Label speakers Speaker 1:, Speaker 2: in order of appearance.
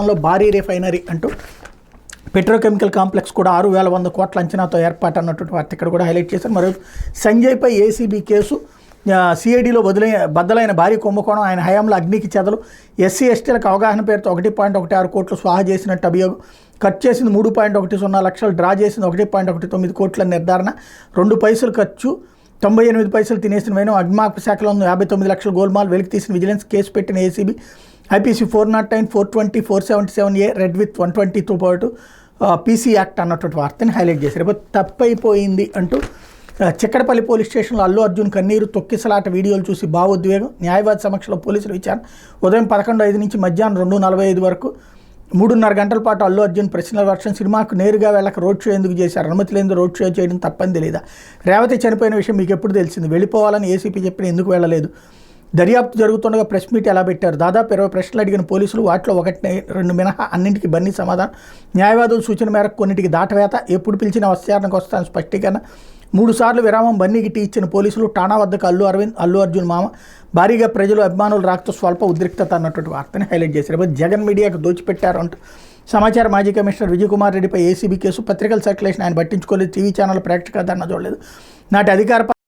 Speaker 1: లో భారీ రిఫైనరీ అంటూ పెట్రోకెమికల్ కాంప్లెక్స్ కూడా 6,100 కోట్ల అంచనాతో ఏర్పాటు అన్నటువంటి వార్త ఇక్కడ కూడా హైలైట్ చేశారు. మరియు సంజయ్పై ఏసీబీ కేసు, సిఐడిలో బద్దలైన భారీ కుంభకోణం, ఆయన హయాంలో అగ్నికి చెదలు, ఎస్సీ ఎస్టీలకు అవగాహన పేరుతో 1.16 కోట్లు స్వాహా చేసినట్టు అభియోగం, ఖర్చు చేసింది 3.10 లక్షలు, డ్రా చేసింది 1.19 కోట్ల నిర్ధారణ, 2 పైసలు ఖర్చు, 98 పైసలు తినేసిన వేణు, అగ్నిమాపక శాఖలో 59 లక్షల గోల్మాల్ వెలికి తీసిన విజిలెన్స్, కేసు పెట్టిన ACB, IPC 409, 420, 477A read with 120తో పాటు పీసీ యాక్ట్ అన్నటువంటి వార్తని హైలైట్ చేశారు. ఇప్పుడు తప్పైపోయింది అంటూ చిక్కడపల్లి పోలీస్ స్టేషన్లో అల్లు అర్జున్ కన్నీరు తొక్కిసలాట వీడియోలు చూసి భావోద్వేగం, న్యాయవాది సమక్షంలో పోలీసులు విచారణ, ఉదయం 11:05 నుంచి మధ్యాహ్నం 2:45 వరకు 3.5 గంటల పాటు అల్లు అర్జున్ ప్రశ్నల వర్షం, సినిమాకు నేరుగా వెళ్ళక రోడ్ షో ఎందుకు చేశారు, అనుమతి లేని రోడ్ షో చేయడం తప్పని తెలియదా, రేవతి చనిపోయిన విషయం మీకు ఎప్పుడు తెలిసింది, వెళ్ళిపోవాలని ఏసీపీ చెప్పిన ఎందుకు వెళ్ళలేదు, దర్యాప్తు జరుగుతుండగా ప్రెస్ మీట్ ఎలా పెట్టారు, దాదాపు 20 ప్రశ్నలు అడిగిన పోలీసులు, వాటిలో 1-2 మినహా అన్నింటికి బన్నీ సమాధానం, న్యాయవాదుల సూచన మేరకు కొన్నిటికి దాటవేత, ఎప్పుడు పిలిచిన విచారణకు వస్తాను స్పష్టీకరణ, 3 సార్లు విరామం బన్నీకి టీ ఇచ్చిన పోలీసులు, ఠాణా వద్దకు అల్లు అర్జున్ మామ, భారీగా ప్రజలు అభిమానులు రాకతో స్వల్ప ఉద్రిక్తత అన్నటువంటి వార్తని హైలైట్ చేశారు. జగన్ మీడియాకు దోచిపెట్టారు అంటూ సమాచార మాజీ కమిషనర్ విజయ్ కుమార్ రెడ్డిపై ఏసీబీ కేసు, పత్రికల సర్క్యులేషన్ ఆయన పట్టించుకోలేదు, టీవీ ఛానల్ ప్రేక్షక ధర్నా చూడలేదు, నాటి అధికార